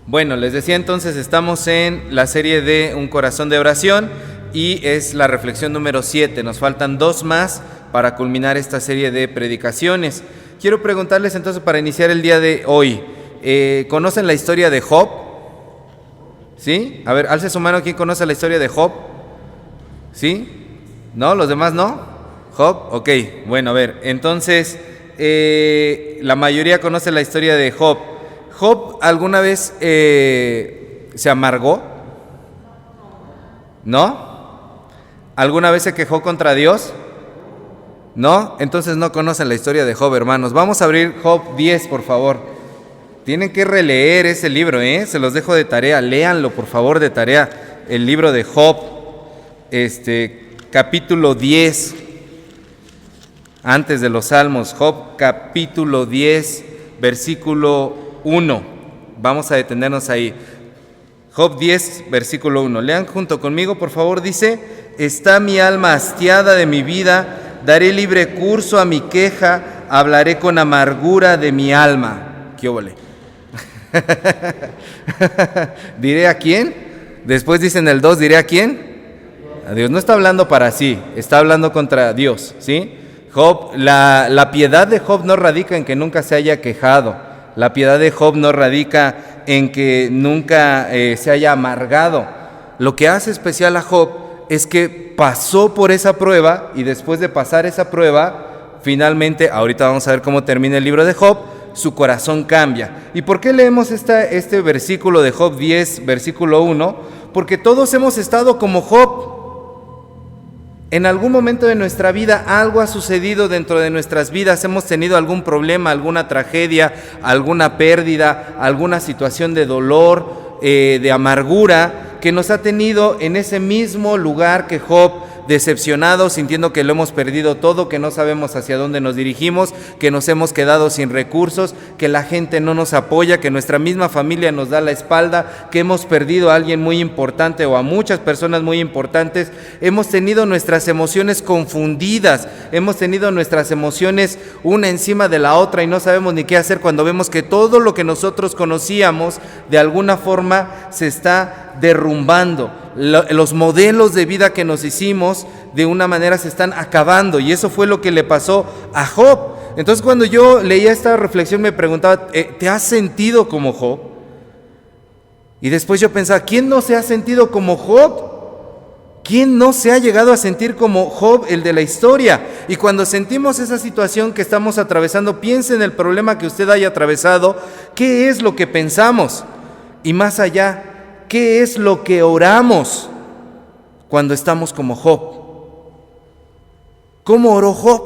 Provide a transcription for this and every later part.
Bueno, les decía entonces, estamos en la serie de Un Corazón de Oración y es la reflexión número 7. Nos faltan 2 más para culminar esta serie de predicaciones. Quiero preguntarles entonces para iniciar el día de hoy, ¿conocen la historia de Job? ¿Sí? A ver, alce su mano, ¿quién conoce la historia de Job? ¿Sí? ¿No? ¿Los demás no? ¿Job? Ok, bueno, a ver, entonces la mayoría conoce la historia de Job. ¿Job alguna vez se amargó? ¿No? ¿Alguna vez se quejó contra Dios? ¿No? Entonces no conocen la historia de Job, hermanos. Vamos a abrir Job 10, por favor. Tienen que releer ese libro, se los dejo de tarea. Léanlo, por favor, de tarea. El libro de Job, capítulo 10, antes de los Salmos. Job, capítulo 10, versículo 1. Vamos a detenernos ahí. Job 10, versículo 1. Lean junto conmigo, por favor. Dice: está mi alma hastiada de mi vida, daré libre curso a mi queja, hablaré con amargura de mi alma. ¿Qué óvole? ¿Diré a quién? Después dicen el 2, ¿diré a quién? A Dios. No está hablando para sí, está hablando contra Dios, ¿sí? Job, la piedad de Job no radica en que nunca se haya quejado. La piedad de Job no radica en que nunca se haya amargado. Lo que hace especial a Job es que pasó por esa prueba y después de pasar esa prueba, finalmente, ahorita vamos a ver cómo termina el libro de Job, su corazón cambia. ¿Y por qué leemos este versículo de Job 10, versículo 1? Porque todos hemos estado como Job. En algún momento de nuestra vida algo ha sucedido dentro de nuestras vidas, hemos tenido algún problema, alguna tragedia, alguna pérdida, alguna situación de dolor, de amargura, que nos ha tenido en ese mismo lugar que Job, decepcionados, sintiendo que lo hemos perdido todo, que no sabemos hacia dónde nos dirigimos, que nos hemos quedado sin recursos, que la gente no nos apoya, que nuestra misma familia nos da la espalda, que hemos perdido a alguien muy importante o a muchas personas muy importantes. Hemos tenido nuestras emociones confundidas, hemos tenido nuestras emociones una encima de la otra y no sabemos ni qué hacer cuando vemos que todo lo que nosotros conocíamos de alguna forma se está derrumbando. Los modelos de vida que nos hicimos de una manera se están acabando, y eso fue lo que le pasó a Job. Entonces, cuando yo leía esta reflexión me preguntaba, ¿te has sentido como Job? Y después yo pensaba, ¿quién no se ha sentido como Job? ¿Quién no se ha llegado a sentir como Job, el de la historia? Y cuando sentimos esa situación que estamos atravesando, piense en el problema que usted haya atravesado. ¿Qué es lo que pensamos? Y más allá, ¿qué es lo que oramos cuando estamos como Job? ¿Cómo oró Job?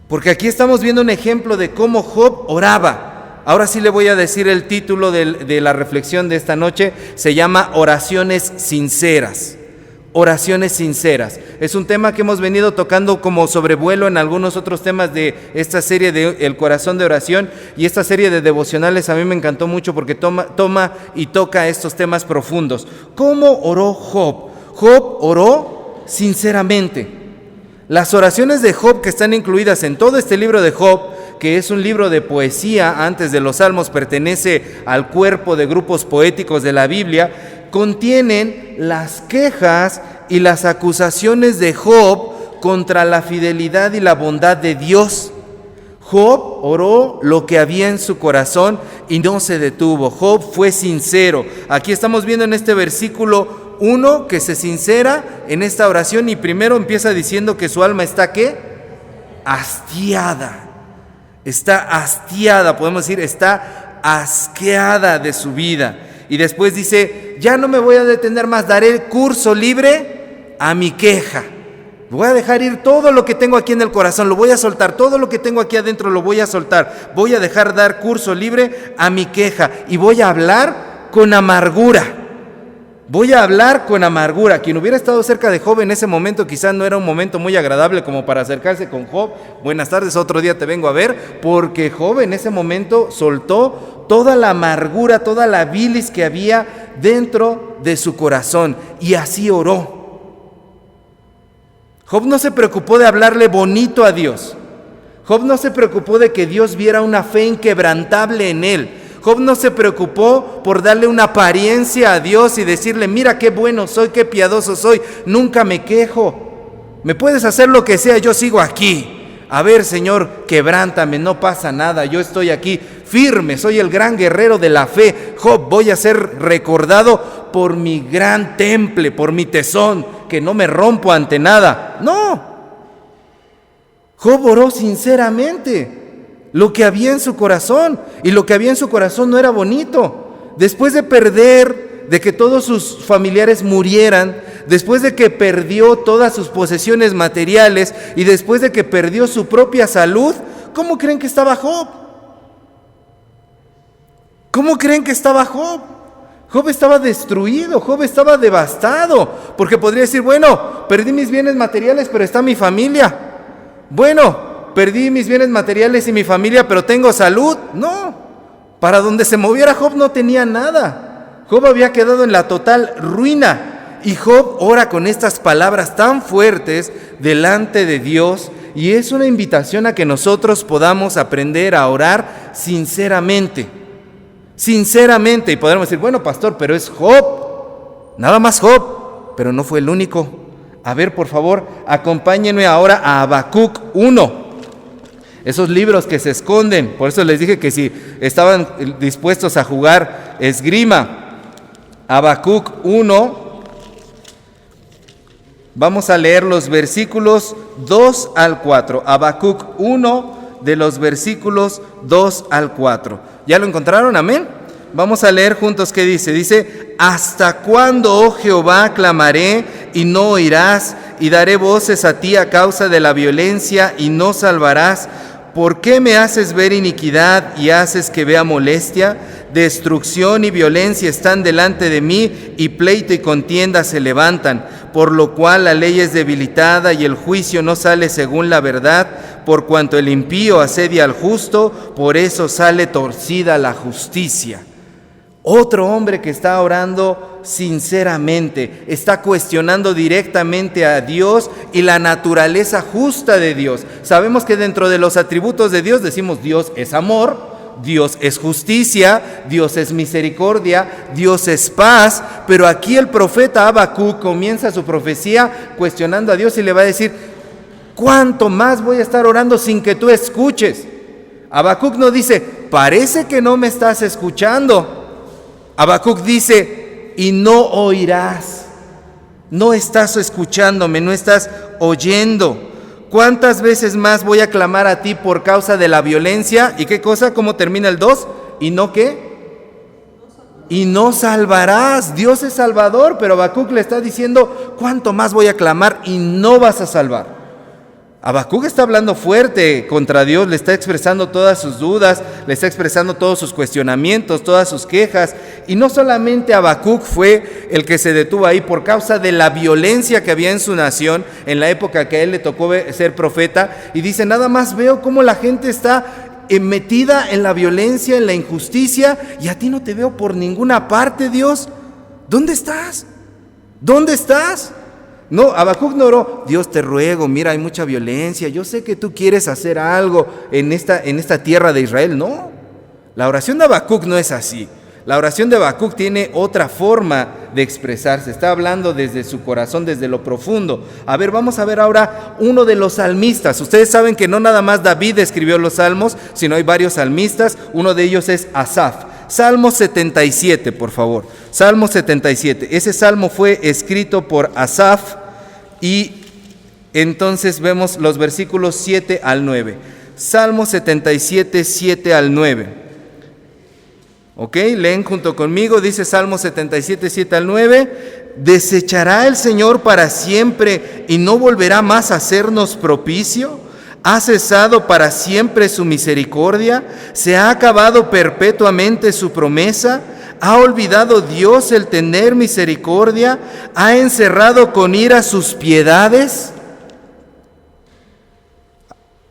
Porque aquí estamos viendo un ejemplo de cómo Job oraba. Ahora sí le voy a decir el título de la reflexión de esta noche. Se llama Oraciones Sinceras. Oraciones sinceras. Es un tema que hemos venido tocando como sobrevuelo en algunos otros temas de esta serie de El Corazón de Oración, y esta serie de devocionales a mí me encantó mucho porque toma y toca estos temas profundos. ¿Cómo oró Job? Job oró sinceramente. Las oraciones de Job que están incluidas en todo este libro de Job, que es un libro de poesía antes de los Salmos, pertenece al cuerpo de grupos poéticos de la Biblia, contienen las quejas y las acusaciones de Job contra la fidelidad y la bondad de Dios. Job oró lo que había en su corazón y no se detuvo. Job fue sincero. Aquí estamos viendo en este versículo 1 que se sincera en esta oración, y primero empieza diciendo que su alma está ¿qué? Hastiada. Está hastiada, podemos decir, está asqueada de su vida. Y después dice, ya no me voy a detener más, daré curso libre a mi queja. Voy a dejar ir todo lo que tengo aquí en el corazón, lo voy a soltar, todo lo que tengo aquí adentro lo voy a soltar. Voy a dejar dar curso libre a mi queja y voy a hablar con amargura. Voy a hablar con amargura. Quien hubiera estado cerca de Job en ese momento, quizás no era un momento muy agradable como para acercarse con Job. Buenas tardes, otro día te vengo a ver, porque Job en ese momento soltó toda la amargura, toda la bilis que había dentro de su corazón, y así oró. Job no se preocupó de hablarle bonito a Dios. Job no se preocupó de que Dios viera una fe inquebrantable en él. Job no se preocupó por darle una apariencia a Dios y decirle, mira qué bueno soy, qué piadoso soy, nunca me quejo. Me puedes hacer lo que sea, yo sigo aquí. A ver, Señor, quebrántame, no pasa nada, yo estoy aquí firme, soy el gran guerrero de la fe. Job, voy a ser recordado por mi gran temple, por mi tesón, que no me rompo ante nada. No. Job oró sinceramente lo que había en su corazón, y lo que había en su corazón no era bonito. Después de perder, de que todos sus familiares murieran, después de que perdió todas sus posesiones materiales y después de que perdió su propia salud, ¿cómo creen que estaba Job? ¿Cómo creen que estaba Job? Job estaba destruido, Job estaba devastado, porque podría decir, bueno, perdí mis bienes materiales, pero está mi familia. Bueno, perdí mis bienes materiales y mi familia, pero tengo salud. No, para donde se moviera Job no tenía nada. Job había quedado en la total ruina. Y Job ora con estas palabras tan fuertes delante de Dios, y es una invitación a que nosotros podamos aprender a orar sinceramente. Sinceramente, y podremos decir, bueno, pastor, pero es Job, nada más Job, pero no fue el único. A ver, por favor, acompáñenme ahora a Habacuc 1. Esos libros que se esconden, por eso les dije que si estaban dispuestos a jugar esgrima. Habacuc 1. Vamos a leer los versículos 2 al 4. Habacuc 1, de los versículos 2 al 4. ¿Ya lo encontraron? Amén. Vamos a leer juntos qué dice. Dice, ¿hasta cuándo, oh Jehová, clamaré y no oirás? Y daré voces a ti a causa de la violencia y no salvarás. ¿Por qué me haces ver iniquidad y haces que vea molestia? Destrucción y violencia están delante de mí, y pleito y contienda se levantan, por lo cual la ley es debilitada y el juicio no sale según la verdad. Por cuanto el impío asedia al justo, por eso sale torcida la justicia. Otro hombre que está orando sinceramente, está cuestionando directamente a Dios y la naturaleza justa de Dios. Sabemos que dentro de los atributos de Dios decimos Dios es amor, Dios es justicia, Dios es misericordia, Dios es paz, pero aquí el profeta Habacuc comienza su profecía cuestionando a Dios y le va a decir, ¿cuánto más voy a estar orando sin que tú escuches? Habacuc no dice, parece que no me estás escuchando. Habacuc dice, y no oirás. No estás escuchándome, no estás oyendo. ¿Cuántas veces más voy a clamar a ti por causa de la violencia? ¿Y qué cosa? ¿Cómo termina el 2? ¿Y no qué? Y no salvarás. Dios es salvador, pero Habacuc le está diciendo, ¿cuánto más voy a clamar y no vas a salvar? Habacuc está hablando fuerte contra Dios, le está expresando todas sus dudas, le está expresando todos sus cuestionamientos, todas sus quejas. Y no solamente Habacuc fue el que se detuvo ahí por causa de la violencia que había en su nación en la época que a él le tocó ser profeta. Y dice, nada más veo cómo la gente está metida en la violencia, en la injusticia, y a ti no te veo por ninguna parte, Dios. ¿Dónde estás? ¿Dónde estás? No, Habacuc no oró, Dios te ruego, mira, hay mucha violencia, yo sé que tú quieres hacer algo en esta tierra de Israel. No, la oración de Habacuc no es así. La oración de Habacuc tiene otra forma de expresarse, está hablando desde su corazón, desde lo profundo. A ver, vamos a ver ahora uno de los salmistas. Ustedes saben que no nada más David escribió los salmos, sino hay varios salmistas, uno de ellos es Asaf. Salmo 77, por favor, Salmo 77. Ese salmo fue escrito por Asaf. Y entonces vemos los versículos 7 al 9. Salmo 77, 7 al 9. ¿Ok? Leen junto conmigo, dice Salmo 77, 7 al 9. ¿Desechará el Señor para siempre y no volverá más a hacernos propicio? ¿Ha cesado para siempre su misericordia? ¿Se ha acabado perpetuamente su promesa? ¿Ha olvidado Dios el tener misericordia? ¿Ha encerrado con ira sus piedades?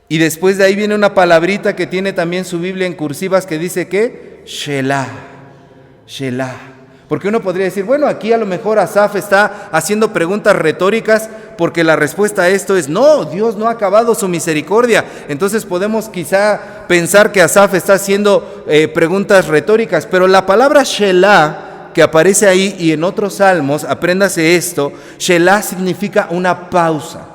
Y después de ahí viene una palabrita que tiene también su Biblia en cursivas que dice que Shelah, Shelah. Porque uno podría decir, bueno, aquí a lo mejor Asaf está haciendo preguntas retóricas porque la respuesta a esto es no, Dios no ha acabado su misericordia. Entonces podemos quizá pensar que Asaf está haciendo preguntas retóricas, pero la palabra Shelah, que aparece ahí y en otros salmos, apréndase esto, Shelah significa una pausa.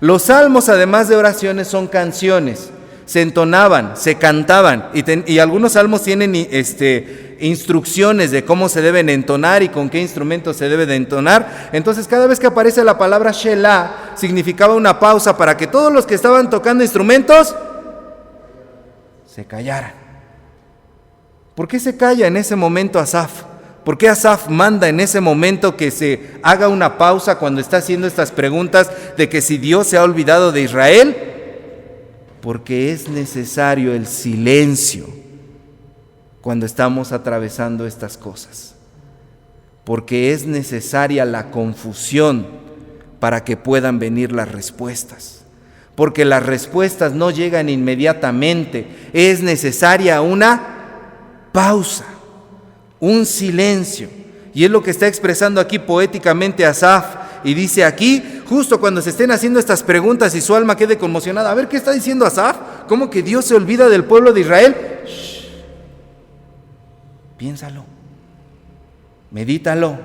Los salmos, además de oraciones, son canciones. Se entonaban, se cantaban y algunos salmos tienen instrucciones de cómo se deben entonar y con qué instrumento se debe de entonar. Entonces cada vez que aparece la palabra Shelah significaba una pausa para que todos los que estaban tocando instrumentos se callaran. ¿Por qué se calla en ese momento Asaf? ¿Por qué Asaf manda en ese momento que se haga una pausa cuando está haciendo estas preguntas de que si Dios se ha olvidado de Israel? Porque es necesario el silencio cuando estamos atravesando estas cosas. Porque es necesaria la confusión para que puedan venir las respuestas. Porque las respuestas no llegan inmediatamente. Es necesaria una pausa, un silencio. Y es lo que está expresando aquí poéticamente Asaf. Y dice aquí, justo cuando se estén haciendo estas preguntas y su alma quede conmocionada, a ver, ¿qué está diciendo Asaf? ¿Cómo que Dios se olvida del pueblo de Israel? Shh. Piénsalo, medítalo,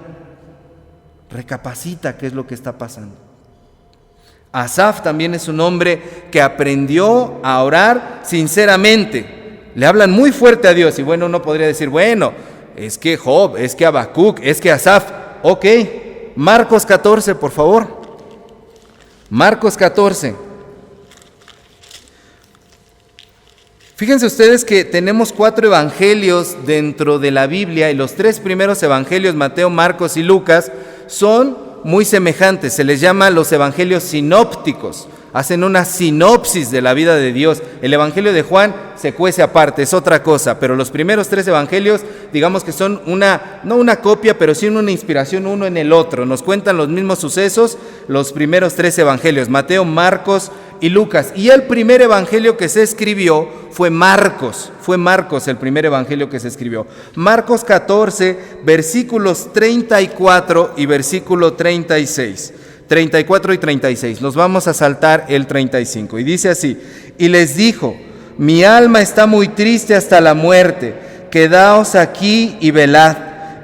recapacita qué es lo que está pasando. Asaf también es un hombre que aprendió a orar sinceramente. Le hablan muy fuerte a Dios y bueno, uno podría decir, bueno, es que Job, es que Habacuc, es que Asaf, ok. Marcos 14, por favor. Marcos 14. Fíjense ustedes que tenemos 4 evangelios dentro de la Biblia y los 3 primeros evangelios, Mateo, Marcos y Lucas, son muy semejantes. Se les llama los evangelios sinópticos. Hacen una sinopsis de la vida de Dios. El evangelio de Juan se cuece aparte, es otra cosa, pero los primeros 3 evangelios, digamos que son no una copia, pero sí una inspiración uno en el otro. Nos cuentan los mismos sucesos los primeros 3 evangelios, Mateo, Marcos y Lucas. Y el primer evangelio que se escribió fue Marcos el primer evangelio que se escribió. Marcos 14, versículos 34 y versículo 36. 34 y 36, nos vamos a saltar el 35, y dice así, y les dijo, mi alma está muy triste hasta la muerte, quedaos aquí y velad,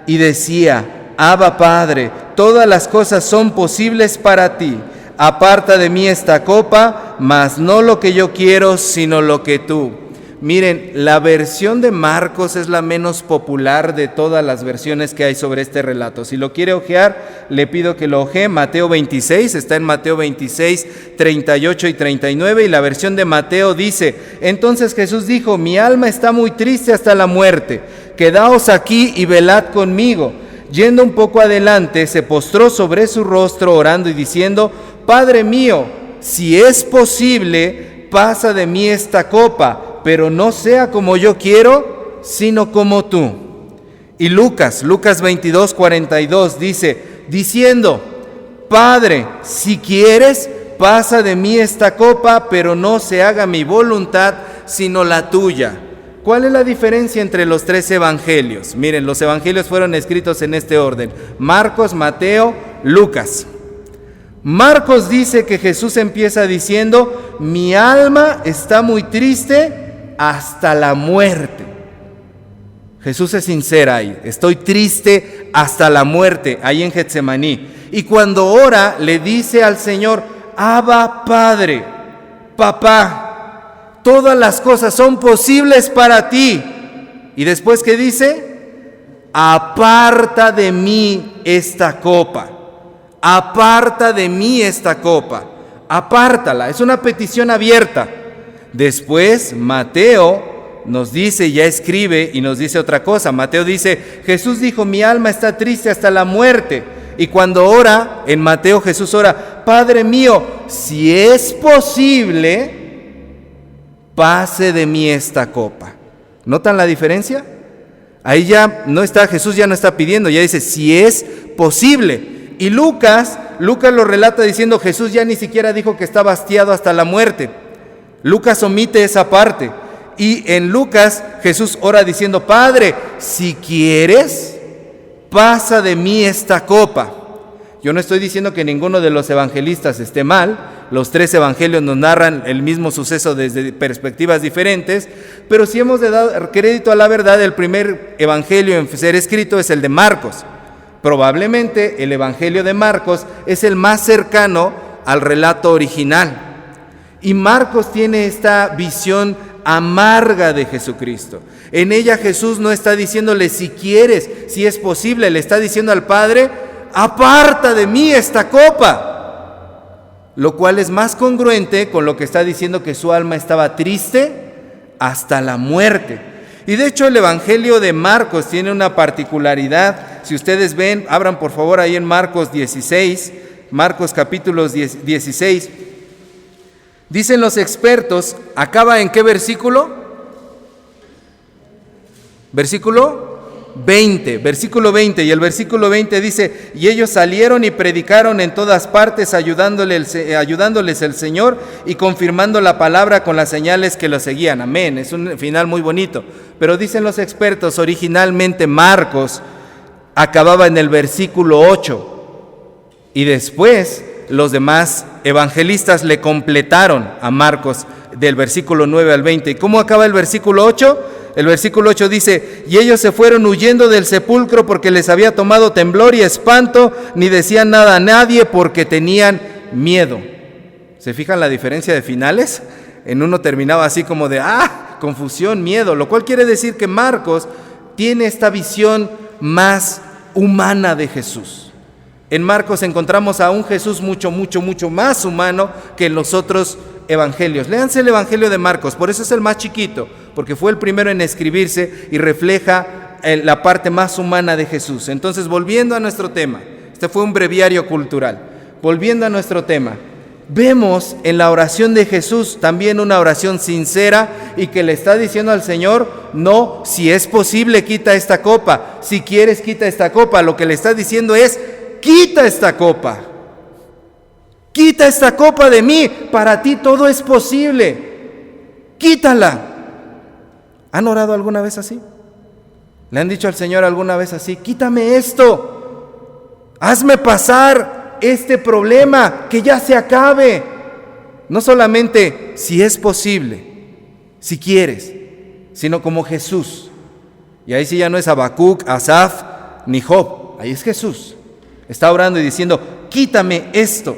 y decía, Abba Padre, todas las cosas son posibles para ti, aparta de mí esta copa, mas no lo que yo quiero, sino lo que tú. Miren, la versión de Marcos es la menos popular de todas las versiones que hay sobre este relato. Si lo quiere ojear, le pido que lo ojee. Mateo 26, está en Mateo 26, 38 y 39, y la versión de Mateo dice, entonces Jesús dijo, mi alma está muy triste hasta la muerte, quedaos aquí y velad conmigo. Yendo un poco adelante, se postró sobre su rostro orando y diciendo, Padre mío, si es posible, pasa de mí esta copa, pero no sea como yo quiero, sino como tú. Y Lucas 22, 42 dice, diciendo, Padre, si quieres, pasa de mí esta copa, pero no se haga mi voluntad, sino la tuya. ¿Cuál es la diferencia entre los 3 evangelios? Miren, los evangelios fueron escritos en este orden, Marcos, Mateo, Lucas. Marcos dice que Jesús empieza diciendo, mi alma está muy triste hasta la muerte. Jesús es sincera ahí, estoy triste hasta la muerte, ahí en Getsemaní. Y cuando ora, le dice al Señor, Abba Padre, Papá, todas las cosas son posibles para ti. Y después, ¿qué dice? Aparta de mí esta copa. Aparta de mí esta copa. Apártala, es una petición abierta. Después Mateo nos dice, ya escribe y nos dice otra cosa. Mateo dice, Jesús dijo, mi alma está triste hasta la muerte. Y cuando ora, en Mateo Jesús ora, Padre mío, si es posible, pase de mí esta copa. ¿Notan la diferencia? Ahí ya no está, Jesús ya no está pidiendo, ya dice, si es posible. Y Lucas lo relata diciendo, Jesús ya ni siquiera dijo que estaba hastiado hasta la muerte. Lucas omite esa parte. Y en Lucas Jesús ora diciendo, Padre, si quieres, pasa de mí esta copa. Yo no estoy diciendo que ninguno de los evangelistas esté mal, los 3 evangelios nos narran el mismo suceso desde perspectivas diferentes, pero si hemos de dar crédito a la verdad, el primer evangelio en ser escrito es el de Marcos. Probablemente el evangelio de Marcos es el más cercano al relato original. Y Marcos tiene esta visión amarga de Jesucristo. En ella Jesús no está diciéndole si quieres, si es posible, le está diciendo al Padre: aparta de mí esta copa, lo cual es más congruente con lo que está diciendo que su alma estaba triste hasta la muerte. Y de hecho el evangelio de Marcos tiene una particularidad. Si ustedes ven, abran por favor ahí en Marcos 16, Marcos capítulo 16. Dicen los expertos, ¿acaba en qué versículo? Versículo 20, y el versículo 20 dice: y ellos salieron y predicaron en todas partes, ayudándoles el Señor y confirmando la palabra con las señales que lo seguían. Amén. Es un final muy bonito. Pero dicen los expertos, originalmente Marcos acababa en el versículo 8 y después los demás evangelistas le completaron a Marcos del versículo 9 al 20. ¿Y cómo acaba el versículo 8? El versículo 8 dice: y ellos se fueron huyendo del sepulcro porque les había tomado temblor y espanto, ni decían nada a nadie porque tenían miedo. ¿Se fijan la diferencia de finales? En uno terminaba así como de confusión, miedo, lo cual quiere decir que Marcos tiene esta visión más humana de Jesús. En Marcos encontramos a un Jesús mucho más humano que en los otros evangelios. Léanse el evangelio de Marcos, por eso es el más chiquito, porque fue el primero en escribirse y refleja la parte más humana de Jesús. Entonces, volviendo a nuestro tema, este fue un breviario cultural. Volviendo a nuestro tema, vemos en la oración de Jesús también una oración sincera y que le está diciendo al Señor: no, si es posible, quita esta copa. Si quieres, quita esta copa. Lo que le está diciendo es: quita esta copa. Quita esta copa de mí, para ti todo es posible. Quítala. ¿Han orado alguna vez así? ¿Le han dicho al Señor alguna vez así: quítame esto, hazme pasar este problema, que ya se acabe? No solamente si es posible, si quieres, sino como Jesús. Y ahí sí ya no es Habacuc, Asaf, ni Job, ahí es Jesús. Está orando y diciendo: quítame esto.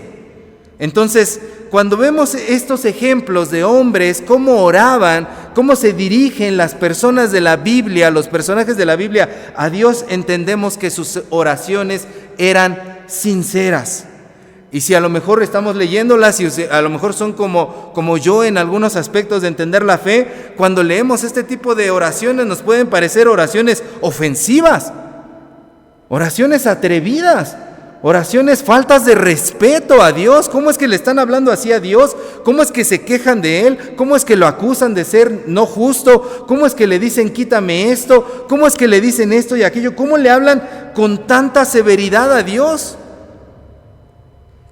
Entonces, cuando vemos estos ejemplos de hombres, cómo oraban, cómo se dirigen las personas de la Biblia, los personajes de la Biblia a Dios, entendemos que sus oraciones eran sinceras. Y si a lo mejor estamos leyéndolas y a lo mejor son como yo en algunos aspectos de entender la fe, cuando leemos este tipo de oraciones nos pueden parecer oraciones ofensivas, oraciones atrevidas, oraciones faltas de respeto a Dios. ¿Cómo es que le están hablando así a Dios? ¿Cómo es que se quejan de Él? ¿Cómo es que lo acusan de ser no justo? ¿Cómo es que le dicen: quítame esto? ¿Cómo es que le dicen esto y aquello? ¿Cómo le hablan con tanta severidad a Dios?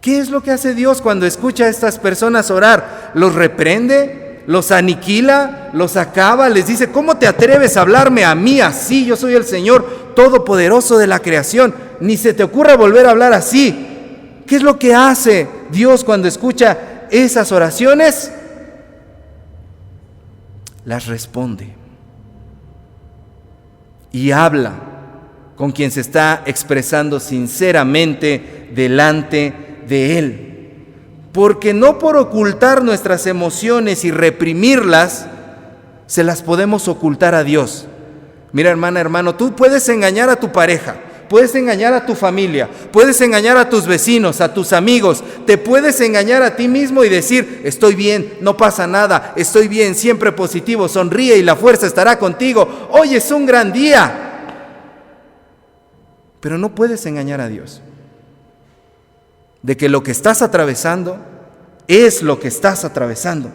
¿Qué es lo que hace Dios cuando escucha a estas personas orar? ¿Los reprende? ¿Los aniquila? ¿Los acaba? ¿Les dice: ¿cómo te atreves a hablarme a mí así? Yo soy el Señor Todopoderoso de la creación. Ni se te ocurra volver a hablar así. ¿Qué es lo que hace Dios cuando escucha esas oraciones? Las responde y habla con quien se está expresando sinceramente delante de Él. Porque no por ocultar nuestras emociones y reprimirlas, se las podemos ocultar a Dios. Mira, hermana, hermano, tú puedes engañar a tu pareja, puedes engañar a tu familia, puedes engañar a tus vecinos, a tus amigos, te puedes engañar a ti mismo y decir: estoy bien, no pasa nada, estoy bien, siempre positivo, sonríe y la fuerza estará contigo, hoy es un gran día. Pero no puedes engañar a Dios de que lo que estás atravesando es lo que estás atravesando.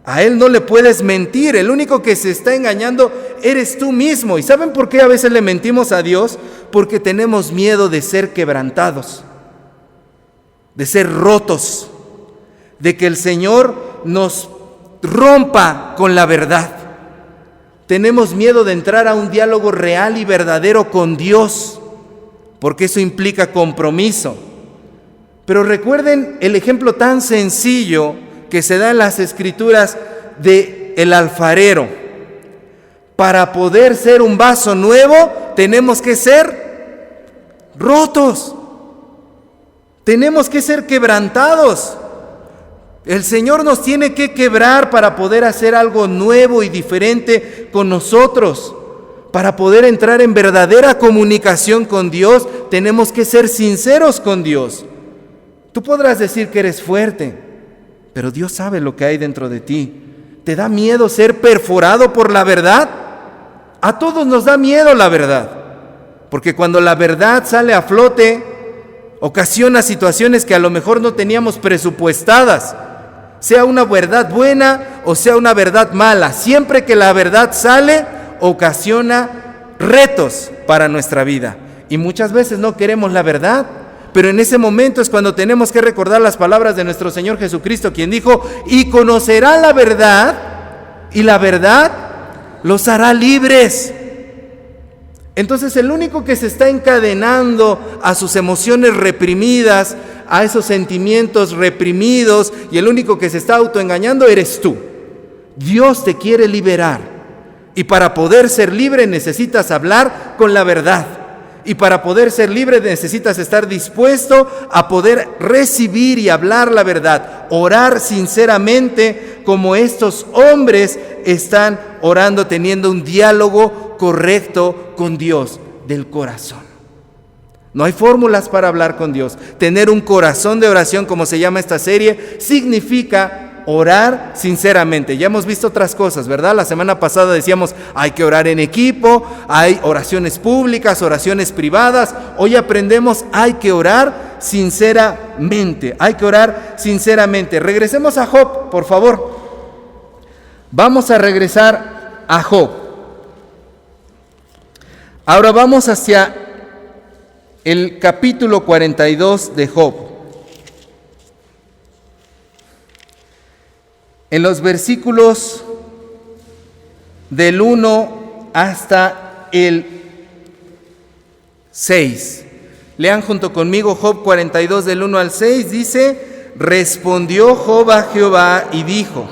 A Él no le puedes mentir, el único que se está engañando eres tú mismo. ¿Y saben por qué a veces le mentimos a Dios? Porque tenemos miedo de ser quebrantados, de ser rotos, de que el Señor nos rompa con la verdad. Tenemos miedo de entrar a un diálogo real y verdadero con Dios. porque eso implica compromiso. Pero recuerden el ejemplo tan sencillo que se da en las Escrituras de el alfarero. Para poder ser un vaso nuevo, tenemos que ser rotos. Tenemos que ser quebrantados. El Señor nos tiene que quebrar para poder hacer algo nuevo y diferente con nosotros. Para poder entrar en verdadera comunicación con Dios, tenemos que ser sinceros con Dios. Tú podrás decir que eres fuerte, pero Dios sabe lo que hay dentro de ti. ¿Te da miedo ser perforado por la verdad? A todos nos da miedo la verdad, porque cuando la verdad sale a flote, ocasiona situaciones que a lo mejor no teníamos presupuestadas, sea una verdad buena o sea una verdad mala. Siempre que la verdad sale, ocasiona retos para nuestra vida. Y muchas veces no queremos la verdad, pero en ese momento es cuando tenemos que recordar las palabras de nuestro Señor Jesucristo, quien dijo: y conocerán la verdad, y la verdad los hará libres. Entonces el único que se está encadenando a sus emociones reprimidas, a esos sentimientos reprimidos, y el único que se está autoengañando eres tú. Dios te quiere liberar, y para poder ser libre necesitas hablar con la verdad, y para poder ser libre necesitas estar dispuesto a poder recibir y hablar la verdad, orar sinceramente como estos hombres están orando, teniendo un diálogo correcto con Dios del corazón. No hay fórmulas para hablar con Dios. Tener un corazón de oración, como se llama esta serie, significa orar sinceramente. Ya hemos visto otras cosas, ¿verdad? La semana pasada decíamos, hay que orar en equipo, hay oraciones públicas, oraciones privadas. Hoy aprendemos, hay que orar sinceramente. Hay que orar sinceramente. Regresemos a Job, por favor. Vamos a regresar a Job. Ahora vamos hacia el capítulo 42 de Job. En los versículos del 1 hasta el 6. Lean junto conmigo Job 42 del 1 al 6. Dice: respondió Job a Jehová y dijo: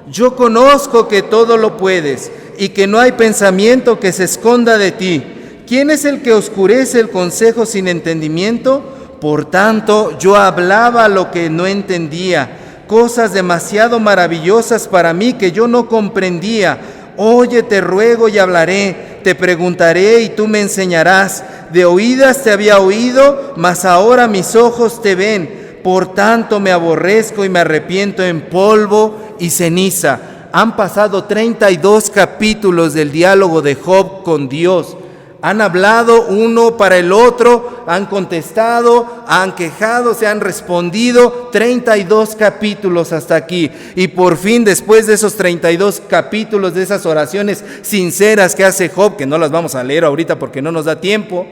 yo conozco que todo lo puedes y que no hay pensamiento que se esconda de ti. ¿Quién es el que oscurece el consejo sin entendimiento? Por tanto, yo hablaba lo que no entendía, cosas demasiado maravillosas para mí que yo no comprendía. Oye, te ruego y hablaré, te preguntaré y tú me enseñarás. De oídas te había oído, mas ahora mis ojos te ven. Por tanto me aborrezco y me arrepiento en polvo y ceniza. Han pasado 32 capítulos del diálogo de Job con Dios. Han hablado uno para el otro, han contestado, han quejado, se han respondido. 32 capítulos hasta aquí. Y por fin, después de esos 32 capítulos, de esas oraciones sinceras que hace Job, que no las vamos a leer ahorita porque no nos da tiempo,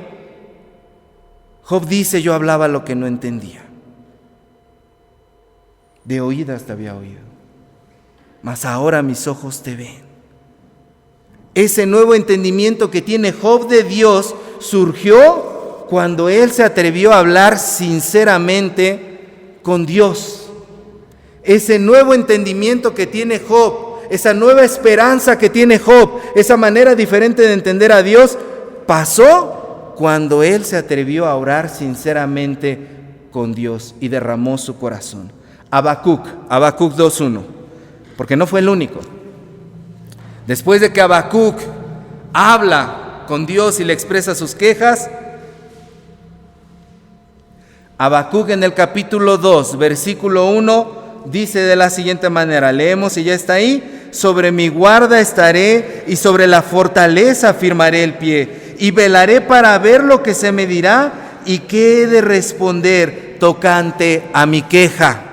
Job dice: yo hablaba lo que no entendía. De oídas te había oído, mas ahora mis ojos te ven. Ese nuevo entendimiento que tiene Job de Dios surgió cuando él se atrevió a hablar sinceramente con Dios. Ese nuevo entendimiento que tiene Job, esa nueva esperanza que tiene Job, esa manera diferente de entender a Dios, pasó cuando él se atrevió a orar sinceramente con Dios y derramó su corazón. Habacuc 2:1, porque no fue el único. Después de que Habacuc habla con Dios y le expresa sus quejas, Habacuc en el capítulo 2, versículo 1, dice de la siguiente manera, leemos y ya está ahí: sobre mi guarda estaré y sobre la fortaleza firmaré el pie, y velaré para ver lo que se me dirá y qué he de responder tocante a mi queja.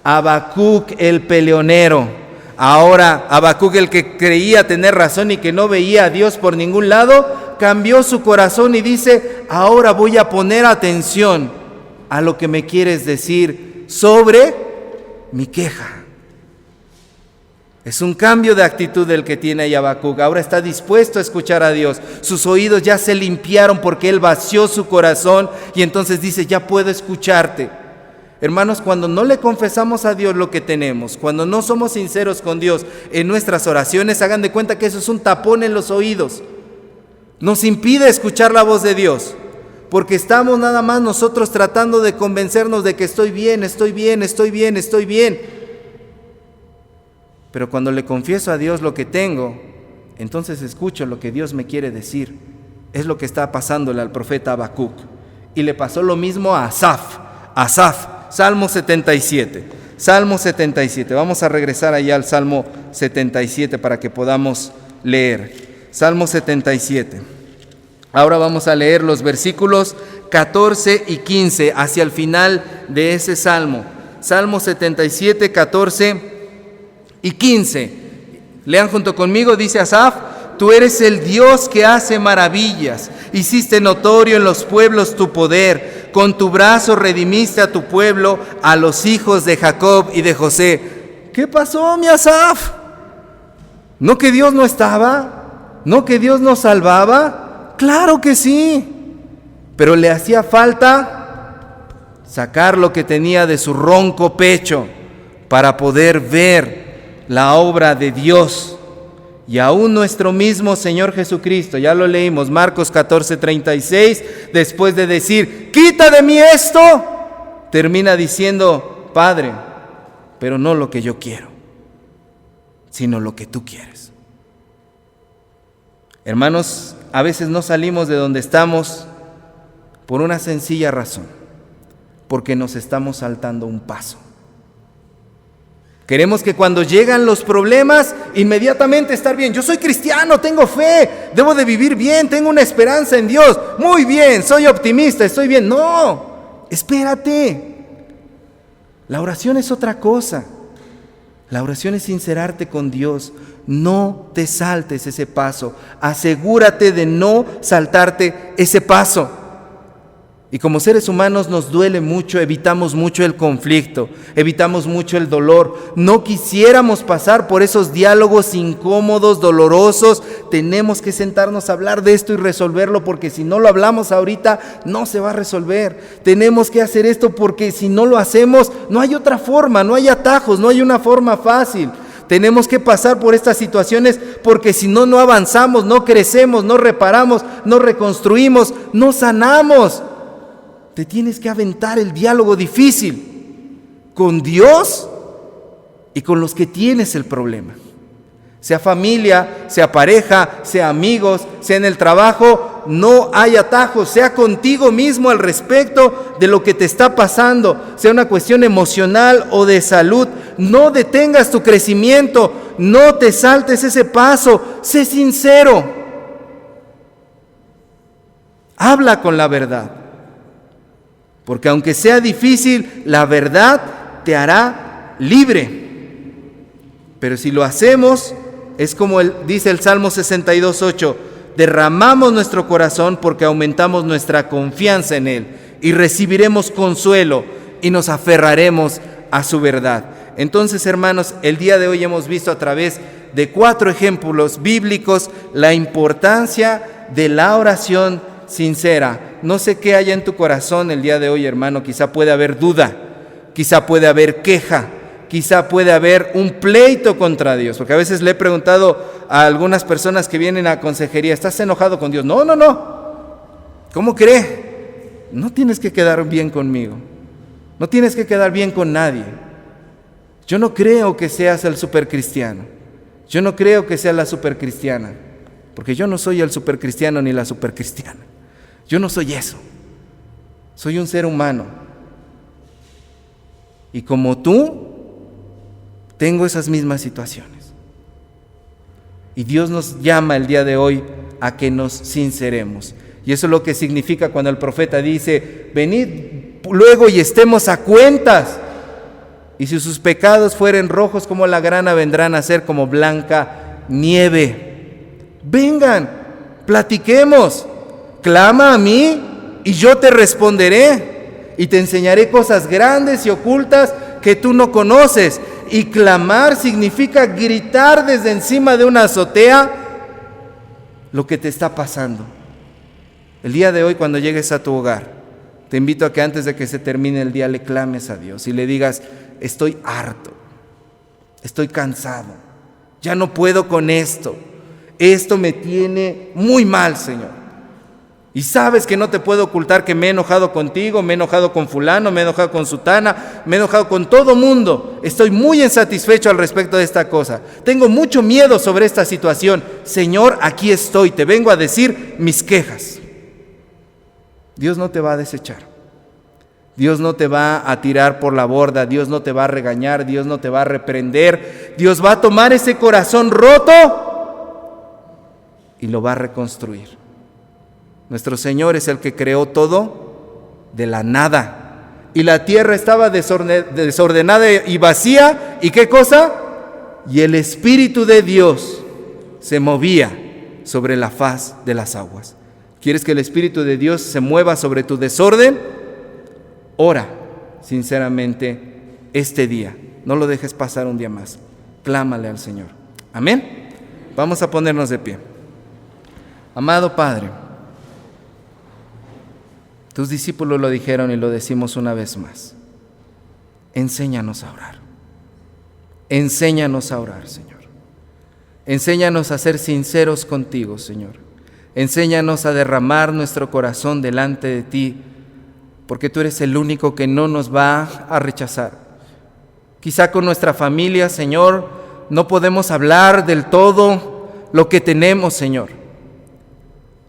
Habacuc el peleonero. Ahora Habacuc, el que creía tener razón y que no veía a Dios por ningún lado, cambió su corazón y dice: ahora voy a poner atención a lo que me quieres decir sobre mi queja. Es un cambio de actitud el que tiene ahí Habacuc. Ahora está dispuesto a escuchar a Dios. Sus oídos ya se limpiaron porque él vació su corazón y entonces dice, ya puedo escucharte. Hermanos, cuando no le confesamos a Dios lo que tenemos, cuando no somos sinceros con Dios en nuestras oraciones, hagan de cuenta que eso es un tapón en los oídos. Nos impide escuchar la voz de Dios, porque estamos nada más nosotros tratando de convencernos de que estoy bien. Pero cuando le confieso a Dios lo que tengo, entonces escucho lo que Dios me quiere decir. Es lo que está pasándole al profeta Habacuc. Y le pasó lo mismo a Asaf. Salmo 77. Salmo 77. Vamos a regresar allá al Salmo 77 para que podamos leer. Salmo 77. Ahora vamos a leer los versículos 14 y 15 hacia el final de ese Salmo. Salmo 77, 14 y 15. Lean junto conmigo, dice Asaf: tú eres el Dios que hace maravillas, hiciste notorio en los pueblos tu poder, con tu brazo redimiste a tu pueblo, a los hijos de Jacob y de José. ¿Qué pasó, mi Asaf? ¿No que Dios no estaba? ¿No que Dios nos salvaba? Claro que sí, pero le hacía falta sacar lo que tenía de su ronco pecho para poder ver la obra de Dios. Y aún nuestro mismo Señor Jesucristo, ya lo leímos, Marcos 14:36, después de decir, quita de mí esto, termina diciendo, Padre, pero no lo que yo quiero, sino lo que tú quieres. Hermanos, a veces no salimos de donde estamos por una sencilla razón, porque nos estamos saltando un paso. Queremos que cuando llegan los problemas, inmediatamente estar bien. Yo soy cristiano, tengo fe, debo de vivir bien, tengo una esperanza en Dios. Muy bien, soy optimista, estoy bien. No, espérate. La oración es otra cosa. La oración es sincerarte con Dios. No te saltes ese paso. Asegúrate de no saltarte ese paso. Y como seres humanos nos duele mucho, evitamos mucho el conflicto, evitamos mucho el dolor. No quisiéramos pasar por esos diálogos incómodos, dolorosos. Tenemos que sentarnos a hablar de esto y resolverlo, porque si no lo hablamos ahorita, no se va a resolver. Tenemos que hacer esto porque si no lo hacemos, no hay otra forma, no hay atajos, no hay una forma fácil. Tenemos que pasar por estas situaciones porque si no, no avanzamos, no crecemos, no reparamos, no reconstruimos, no sanamos. Te tienes que aventar el diálogo difícil con Dios y con los que tienes el problema. Sea familia, sea pareja, sea amigos, sea en el trabajo, no hay atajos. Sea contigo mismo al respecto de lo que te está pasando, sea una cuestión emocional o de salud. No detengas tu crecimiento, no te saltes ese paso, sé sincero. Habla con la verdad. Porque aunque sea difícil, la verdad te hará libre. Pero si lo hacemos, es como dice el Salmo 62:8, derramamos nuestro corazón porque aumentamos nuestra confianza en Él y recibiremos consuelo y nos aferraremos a su verdad. Entonces, hermanos, el día de hoy hemos visto a través de 4 ejemplos bíblicos la importancia de la oración sincera. No sé qué haya en tu corazón el día de hoy, hermano. Quizá puede haber duda, quizá puede haber queja, quizá puede haber un pleito contra Dios. Porque a veces le he preguntado a algunas personas que vienen a consejería, ¿estás enojado con Dios? No. ¿Cómo cree? No tienes que quedar bien conmigo. No tienes que quedar bien con nadie. Yo no creo que seas el supercristiano. Yo no creo que seas la supercristiana. Porque yo no soy el supercristiano ni la supercristiana. Yo no soy eso. Soy un ser humano. Y como tú, tengo esas mismas situaciones. Y Dios nos llama el día de hoy a que nos sinceremos. Y eso es lo que significa cuando el profeta dice, venid luego y estemos a cuentas. Y si sus pecados fueren rojos como la grana, vendrán a ser como blanca nieve. Vengan, platiquemos. Clama a mí y yo te responderé y te enseñaré cosas grandes y ocultas que tú no conoces. Y clamar significa gritar desde encima de una azotea lo que te está pasando. El día de hoy, cuando llegues a tu hogar, te invito a que antes de que se termine el día le clames a Dios y le digas: estoy harto, estoy cansado, ya no puedo con esto me tiene muy mal, Señor. Y sabes que no te puedo ocultar que me he enojado contigo, me he enojado con fulano, me he enojado con sutana, me he enojado con todo mundo. Estoy muy insatisfecho al respecto de esta cosa. Tengo mucho miedo sobre esta situación. Señor, aquí estoy, te vengo a decir mis quejas. Dios no te va a desechar. Dios no te va a tirar por la borda, Dios no te va a regañar, Dios no te va a reprender. Dios va a tomar ese corazón roto y lo va a reconstruir. Nuestro Señor es el que creó todo de la nada. Y la tierra estaba desordenada y vacía. ¿Y qué cosa? Y el Espíritu de Dios se movía sobre la faz de las aguas. ¿Quieres que el Espíritu de Dios se mueva sobre tu desorden? Ora sinceramente este día. No lo dejes pasar un día más. Clámale al Señor. Amén. Vamos a ponernos de pie. Amado Padre, tus discípulos lo dijeron y lo decimos una vez más. Enséñanos a orar. Enséñanos a orar, Señor. Enséñanos a ser sinceros contigo, Señor. Enséñanos a derramar nuestro corazón delante de ti, porque tú eres el único que no nos va a rechazar. Quizá con nuestra familia, Señor, no podemos hablar del todo lo que tenemos, Señor.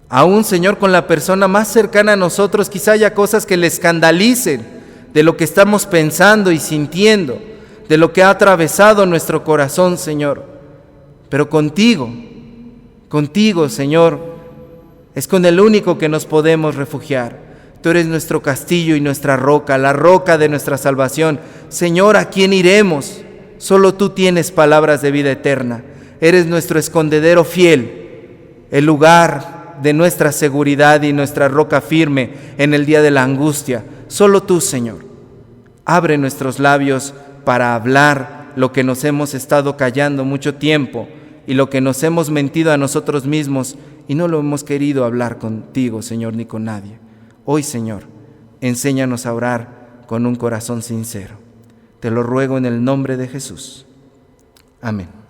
Aún, Señor, con la persona más cercana a nosotros, quizá haya cosas que le escandalicen de lo que estamos pensando y sintiendo, de lo que ha atravesado nuestro corazón, Señor. Pero contigo, Señor, es con el único que nos podemos refugiar. Tú eres nuestro castillo y nuestra roca, la roca de nuestra salvación. Señor, ¿a quién iremos? Solo tú tienes palabras de vida eterna. Eres nuestro escondedero fiel, el lugar de nuestra seguridad y nuestra roca firme en el día de la angustia. Solo tú, Señor. Abre nuestros labios para hablar lo que nos hemos estado callando mucho tiempo y lo que nos hemos mentido a nosotros mismos y no lo hemos querido hablar contigo, Señor, ni con nadie. Hoy, Señor, enséñanos a orar con un corazón sincero. Te lo ruego en el nombre de Jesús. Amén.